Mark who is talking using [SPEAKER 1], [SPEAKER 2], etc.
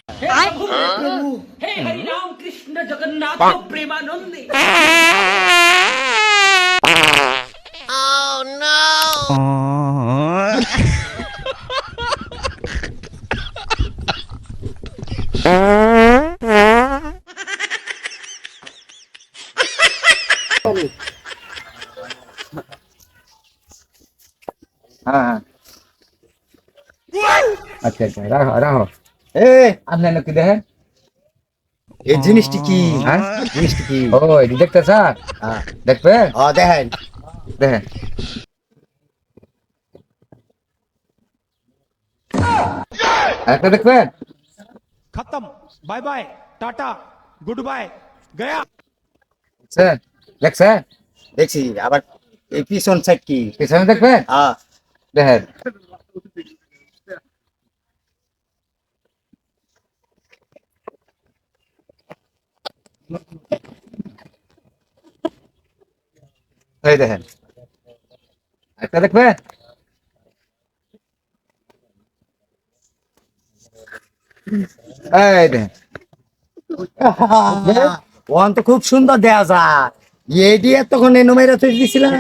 [SPEAKER 1] हे प्रभु, हे हरि राम कृष्ण जगन्नाथ प्रेमानंदी।
[SPEAKER 2] हाँ अच्छा अच्छा রাখো রাখো এ আপনি নাকি দেখেন
[SPEAKER 3] এই জিনিসটি কি?
[SPEAKER 2] হ্যাঁ
[SPEAKER 3] জিনিসটি কি?
[SPEAKER 2] ও এটি দেখতেছ
[SPEAKER 3] হ্যাঁ
[SPEAKER 2] দেখবে
[SPEAKER 3] দেখেন।
[SPEAKER 2] দেখেন একটা দেখবেন
[SPEAKER 4] खत्म। Bye bye tata good bye गया।
[SPEAKER 2] স্যার দেখছেন
[SPEAKER 3] দেখছি আবার এই পিছন সাইড কি?
[SPEAKER 2] পিছনে দেখবেন
[SPEAKER 3] হ্যাঁ
[SPEAKER 2] দেখেন এই দেখেন একটা দেখবেন এই দেখেন
[SPEAKER 3] ওখান তো খুব সুন্দর দেয়া যায়। এডি এতক্ষণ এনো মেরে তুই দিছিলেন।